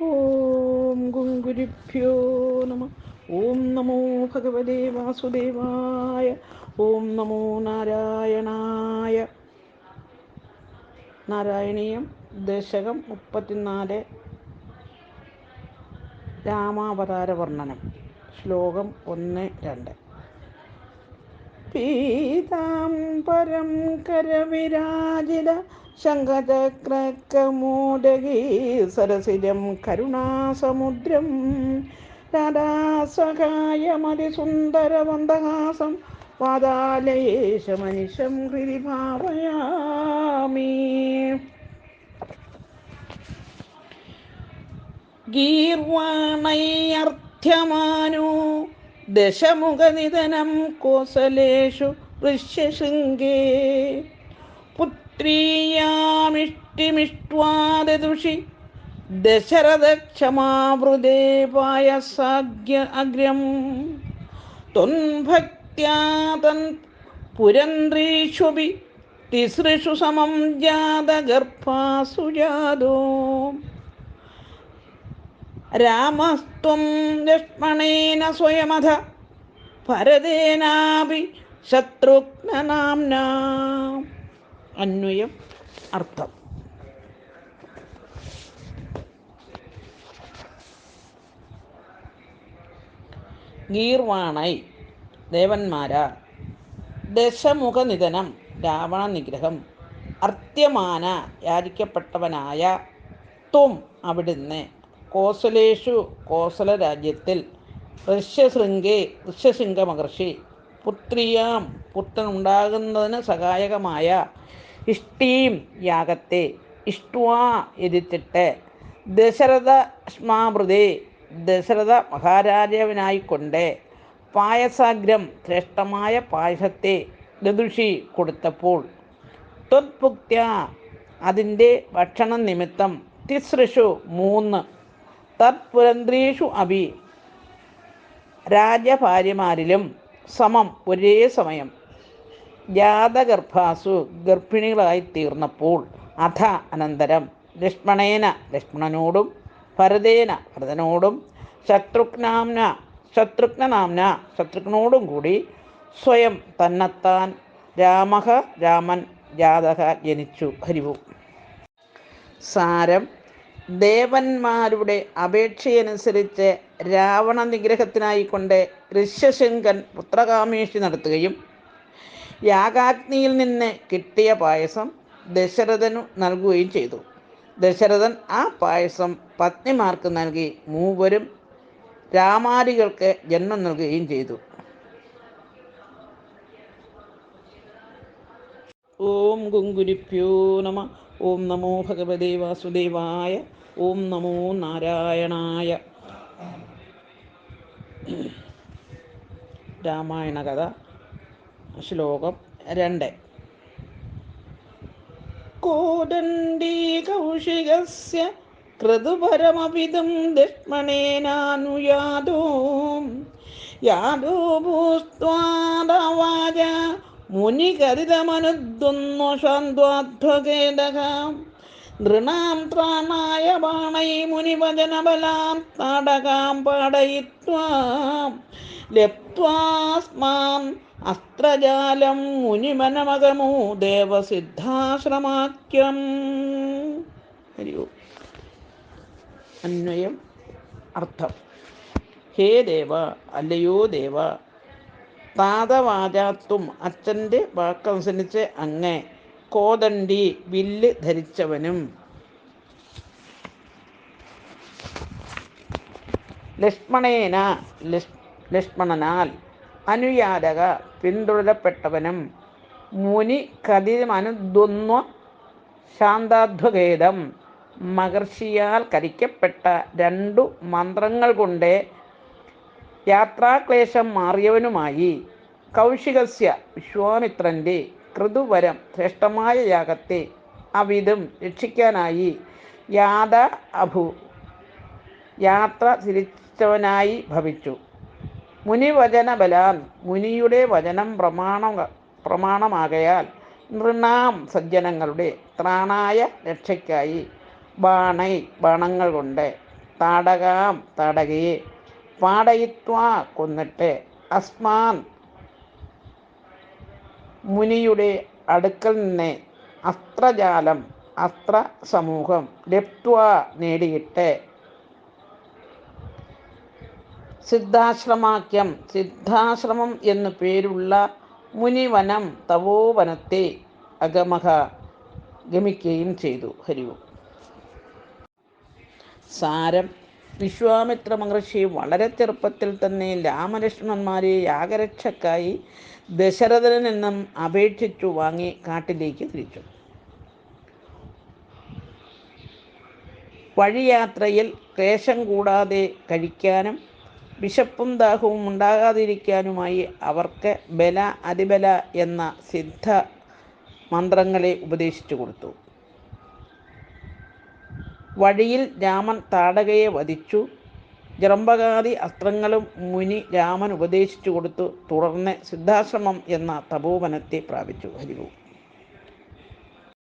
ഓം ഗുരുഭ്യോ നമ. ഓം നമോ ഭഗവതേ വാസുദേവായ. ഓം നമോ നാരായണായ. നാരായണീയം ദശകം 34. രാമാവതാര വർണ്ണനം. ശ്ലോകം 1-2. പീതാംബരം കരവിരാജിത ശംഖചക്രകൗമോദഗീ സരസിജം കരുണാസമുദ്രം രാധാസഹായമതിസുന്ദരമന്ദഹാസം വാതാലയേശമനിശം ഹൃദി ഭാവയാമി. ഗീർവാണൈർഥ്യമാനോ ദശമുഖനിധനം കോസലേഷു ഋഷ്യശൃംഗേ പുത്രീയാമിഷ്ടിമിഷ്ട്വാദുഷി ദശരഥക്ഷമാവൃതേ പായസാഗ്യ അഗ്രം ത്വൻഭക്ത്യാ തൻ പുരന്ദ്രീഷ്വപി തിസൃഷു സമം ജാതഗർഭാസു ജാതോ രാമസ്ത്വം ലക്ഷ്മണേന സ്വയമഥ ഭരതേനാപി ശത്രുഘ്നനാംനാ. അന്വയം. അർത്ഥം. ഗീർവാണൈ ദേവന്മാരാ, ദശമുഖനിധനം രാവണ നിഗ്രഹം, അർത്യമാന യാചിക്കപ്പെട്ടവനായ, ത്വം അവിടുന്ന്, കോസലേഷു കോസല രാജ്യത്തിൽ, ഋഷ്യശൃംഗ മഹർഷി, പുത്രിയാം പുത്രനുണ്ടാകുന്നതിന് സഹായകമായ, ഇഷ്ടീം യാഗത്തെ, ഇഷ്ട്വാ എതിർത്തിട്ട്, ദശരഥശ്മാമൃതേ ദശരഥ മഹാരാജാവിനായിക്കൊണ്ട്, പായസാഗ്രം ശ്രേഷ്ഠമായ പായസത്തെ ദദുഷി കൊടുത്തപ്പോൾ, ത്വത്ഭുക്ത്യ അതിൻ്റെ ഭക്ഷണം നിമിത്തം, തിസൃഷു 3, തത്പുരന്ദ്രീഷു അഭി രാജഭാര്യമാരിലും, സമം ഒരേ സമയം, ജാതഗർഭാസു ഗർഭിണികളായി തീർന്നപ്പോൾ, അഥ അനന്തരം, ലക്ഷ്മണേന ലക്ഷ്മണനോടും, ഭരതേന ഭരതനോടും, ശത്രുഘ്നനാംന ശത്രുഘ്നോടും കൂടി, സ്വയം തന്നെത്താൻ, രാമഃ രാമൻ ജാതഃ ജനിച്ചു. ഹരിവും. സാരം. ദേവന്മാരുടെ അപേക്ഷയനുസരിച്ച് രാവണ നിഗ്രഹത്തിനായിക്കൊണ്ട് ഋഷ്യശൃംഗൻ പുത്രകാമേഷ്ടി നടത്തുകയും, യാഗാഗ്നിയിൽ നിന്ന് കിട്ടിയ പായസം ദശരഥനു നൽകുകയും ചെയ്തു. ദശരഥൻ ആ പായസം പത്നിമാർക്ക് നൽകി മൂവരും രാമാരികൾക്ക് ജന്മം നൽകുകയും ചെയ്തു. ഓം ഗുരുഭ്യോ നമ. ഓം നമോ ഭഗവതേ വാസുദേവായ. ഓം നമോ നാരായണായ. രാമായണ കഥ. ശ്ലോകം 2. കോദണ്ഡീ കൗശികസ്യ ക്രതുപരമവിദം ലക്ഷ്മണേനാനുയാതോ യാദോ ഭൂസ്ത്വാദവാച മുനികരിതമനുദ്വന്ദ്വശാന്ത്വാധ്വകേദഃ നൃണാം ത്രാണായ ബാണൈ മുനിവചനബലാം താടകാം പാടയിത്വാ ലബ്ധ്വാസ്മാം അസ്ത്രജാലം മുനിമനമഗമോ ദേവസിദ്ധാശ്രമാഖ്യം. ഹരിയോ. അന്വയം. അർത്ഥം. ഹേ ദേവ, അല്ലയോ ദേവ, താതവാചാത്വം അച്ഛൻ്റെ വാക്കനുസരിച്ച് അങ്ങ്, കോദണ്ഡി വില്ല് ധരിച്ചവനും, ലക്ഷ്മണേന ലക്ഷ്മണനാൽ, അനുയാതക പിന്തുടരപ്പെട്ടവനും, മുനി കഥിതമനുദ്വന്ദ്വ ശാന്താധ്വഖേദം മഹർഷിയാൽ കരിക്കപ്പെട്ട 2 മന്ത്രങ്ങൾ കൊണ്ട് യാത്രാക്ലേശം മാറിയവനുമായി, കൗശികസ്യ വിശ്വാമിത്രൻ്റെ കൃതുവരം ശ്രേഷ്ഠമായ യാഗത്തെ അവിധം രക്ഷിക്കാനായി, യാത്ര തിരിച്ചവനായി ഭവിച്ചു. മുനിവചനബലാൻ മുനിയുടെ വചനം പ്രമാണമാകയാൽ, നൃണാം സജ്ജനങ്ങളുടെ ത്രാണായ രക്ഷയ്ക്കായി, ബാണങ്ങൾ കൊണ്ട്, താടകാം താടകയെ, പാടയിത്വാ കൊന്നിട്ട്, അസ്മാൻ മുനിയുടെ അടുക്കൽ നിന്ന്, അസ്ത്രജാലം അസ്ത്ര സമൂഹം, ലപ്ത്വാ നേടിയിട്ട്, സിദ്ധാശ്രമാക്യം സിദ്ധാശ്രമം എന്നു പേരുള്ള മുനിവനം തപോവനത്തെ അഗമഹ ഗമിക്കുകയും ചെയ്തു. ഹരി ഓം. സാരം: വിശ്വാമിത്ര മഹർഷി വളരെ ചെറുപ്പത്തിൽ തന്നെ രാമലക്ഷ്മണന്മാരെ യാഗരക്ഷക്കായി ദശരഥനിൽ നിന്നും അപേക്ഷിച്ചു വാങ്ങി കാട്ടിലേക്ക് തിരിച്ചു. വഴിയാത്രയിൽ ക്ലേശം കൂടാതെ കഴിക്കാനും വിശപ്പും ദാഹവും ഉണ്ടാകാതിരിക്കാനുമായി അവർക്ക് ബല അതിബല എന്ന സിദ്ധ മന്ത്രങ്ങളെ ഉപദേശിച്ചു കൊടുത്തു. വഴിയിൽ രാമൻ താടകയെ വധിച്ചു. ജറമ്പകാദി അസ്ത്രങ്ങളും മുനി രാമൻ ഉപദേശിച്ചു കൊടുത്തു. തുടർന്ന് സിദ്ധാശ്രമം എന്ന തപോവനത്തെ പ്രാപിച്ചു. ഹരി ഓം.